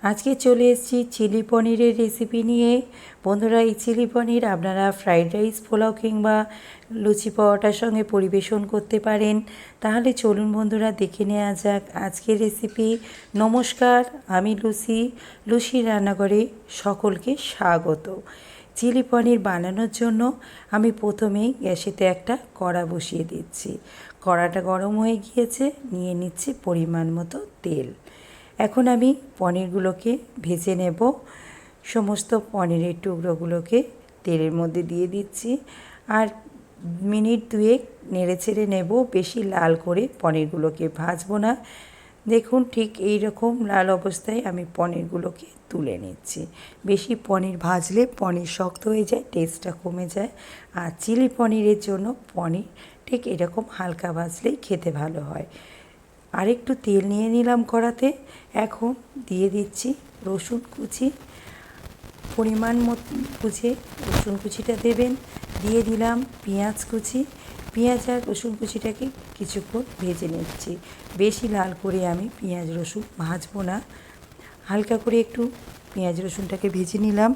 आज के चले एसेছি चिली पनीरेर रेसिपि निये। बंधुरा এই चिली पनीर आपनारा फ्राइड राइस पोलाओ किंबा लुचि परोटार संगे परिवेशन करते पारेन। ताहले चलुन बंधुरा देखे नेওয়া যাক आजकेर रेसिपि। नमस्कार, आमी लुसि, लुसिर रान्नाघरे सकलके स्वागत। चिली पनीर बानानोर जोन्नो आमी प्रथमेई ग्यासेते एकटा कड़ा बसिए दिচ্ছি। कड़ाटा गरम हये गिয়েছে, निये निচ্ছি परिमाण मतो तेल। এখন আমি পনিরগুলোকে ভেজে নেব। সমস্ত পনিরের টুকরোগুলোকে তেলের মধ্যে দিয়ে দিচ্ছি আর মিনিট দুয়েক নেড়েচেড়ে নেব। বেশি লাল করে পনিরগুলোকে ভাজবো না। দেখুন ঠিক এই রকম লাল অবস্থায় আমি পনিরগুলোকে তুলে নিচ্ছি। বেশি পনির ভাজলে পনির শক্ত হয়ে যায়, টেস্টটা কমে যায়। আর চিলি পনিরের জন্য পনির ঠিক এরকম হালকা ভাজলেই খেতে ভালো হয়। আর একটু তেল নিয়ে নিলাম কড়াতে। এখন দিয়ে দিচ্ছি রসুন কুচি, পরিমাণ মতো বুঝে রসুন কুচিটা দেবেন। দিয়ে দিলাম পেঁয়াজ কুচি। পেঁয়াজ আর রসুন কুচিটাকে কিছুক্ষণ ভেজে নিচ্ছি। বেশি লাল করে আমি পেঁয়াজ রসুন ভাজবো না, হালকা করে একটু পেঁয়াজ রসুনটাকে ভেজে নিলাম।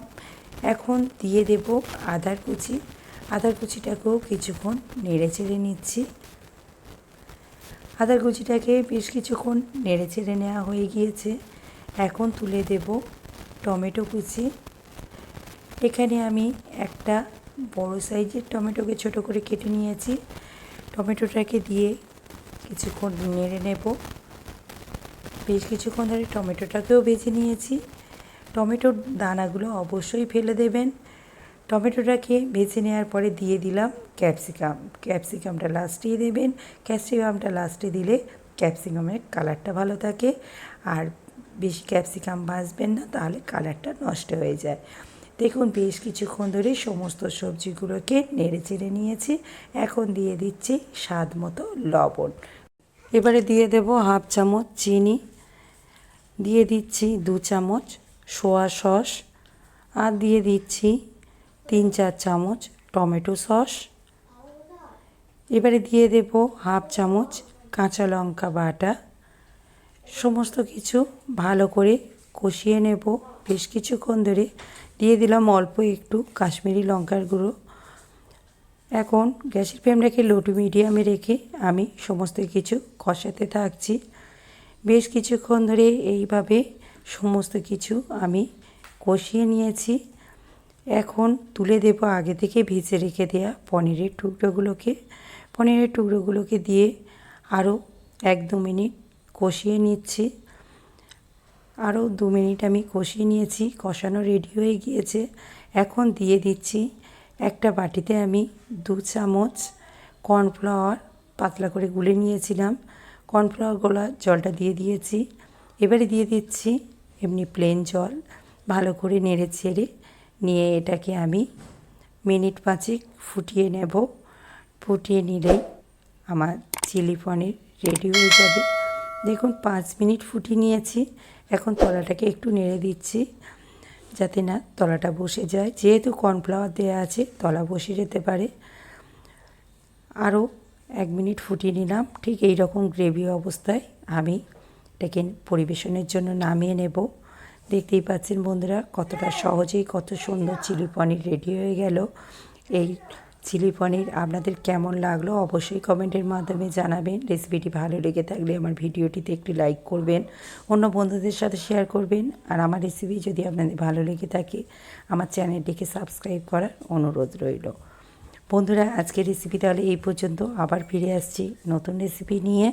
এখন দিয়ে দেব আদার কুচি। আদার কুচিটাকেও কিছুক্ষণ নেড়ে চেড়ে নিচ্ছি। আদার কুচিটাকে বেশ কিছুক্ষণ নেড়ে চেড়ে নেওয়া হয়ে গিয়েছে। এখন তুলে দেব টমেটো কুচি। এখানে আমি একটা বড় সাইজের টমেটোকে ছোট করে কেটে নিয়েছি। টমেটোটাকে দিয়ে কিছুক্ষণ নেড়ে নেব। বেশ কিছুক্ষণ ধরে টমেটোটাকেও ভেজে নিয়েছি। টমেটোর দানাগুলো অবশ্যই ফেলে দেবেন। টমেটোটাকে ভেজে নেওয়ার পরে দিয়ে দিলাম ক্যাপসিকাম। ক্যাপসিকামটা লাস্টেই দেবেন। ক্যাপসিকামটা লাস্টে দিলে ক্যাপসিকামের কালারটা ভালো থাকে। আর বেশি ক্যাপসিকাম ভাজবেন না, তাহলে কালারটা নষ্ট হয়ে যায়। দেখুন বেশ কিছুক্ষণ ধরে সমস্ত সবজিগুলোকে নেড়ে চেড়ে নিয়েছি। এখন দিয়ে দিচ্ছি স্বাদ মতো লবণ। এবারে দিয়ে দেব হাফ চামচ চিনি, দিয়ে দিচ্ছি 2 চামচ সোয়া সস, আর দিয়ে দিচ্ছি 3-4 চামচ টমেটো সস। এবারে দিয়ে দেব হাফ চামচ কাঁচা লঙ্কা বাটা। সমস্ত কিছু ভালো করে কষিয়ে নেব বেশ কিছুক্ষণ ধরে। দিয়ে দিলাম অল্প একটু কাশ্মীরি লঙ্কার গুঁড়ো। এখন গ্যাসের ফ্লেমটাকে লো টু মিডিয়ামে রেখে আমি সমস্ত কিছু কষাতে থাকছি। বেশ কিছুক্ষণ ধরে এইভাবে সমস্ত কিছু আমি কষিয়ে নিয়েছি। এখন তুলে দেব আগে থেকে ভেজে রেখে দেওয়া পনিরের টুকরোগুলোকে। পনিরের টুকরোগুলোকে দিয়ে আরও 1-2 মিনিট কষিয়ে নিচ্ছি। আরও 2 মিনিট আমি কষিয়ে নিয়েছি, কষানো রেডি হয়ে গিয়েছে। এখন দিয়ে দিচ্ছি একটা বাটিতে আমি 2 চামচ কর্নফ্লাওয়ার পাতলা করে গুলে নিয়েছিলাম। কর্নফ্লাওয়ার গোলা জলটা দিয়ে দিয়েছি। এবারে দিয়ে দিচ্ছি এমনি প্লেন জল। ভালো করে নেড়ে চেড়ে নিয়ে এটাকে আমি মিনিট 5 ফুটিয়ে নেব। ফুটিয়ে নিলেই আমার চিলি পনির রেডি হয়ে যাবে। দেখুন 5 মিনিট ফুটিয়ে নিয়েছি। এখন তলাটাকে একটু নেড়ে দিচ্ছি যাতে না তলাটা বসে যায়। যেহেতু কর্নফ্লাওয়ার দেওয়া আছে, তলা বসে যেতে পারে। আরও 1 মিনিট ফুটিয়ে নিলাম। ঠিক এই রকম গ্রেভি অবস্থায় আমি এটাকে পরিবেশনের জন্য নামিয়ে নেব। দেখতেই পাচ্ছেন বন্ধুরা কতটা সহজেই কত সুন্দর চিলি পনির রেডি হয়ে গেল। এই চিলি পনির আপনাদের কেমন লাগলো অবশ্যই কমেন্টের মাধ্যমে জানাবেন। রেসিপিটি ভালো লেগে থাকলে আমার ভিডিওটিতে একটি লাইক করবেন, অন্য বন্ধুদের সাথে শেয়ার করবেন। আর আমার রেসিপি যদি আপনাদের ভালো লেগে থাকে আমার চ্যানেলটিকে সাবস্ক্রাইব করার অনুরোধ রইল। বন্ধুরা আজকের রেসিপি তাহলে এই পর্যন্ত। আবার ফিরে আসছি নতুন রেসিপি নিয়ে।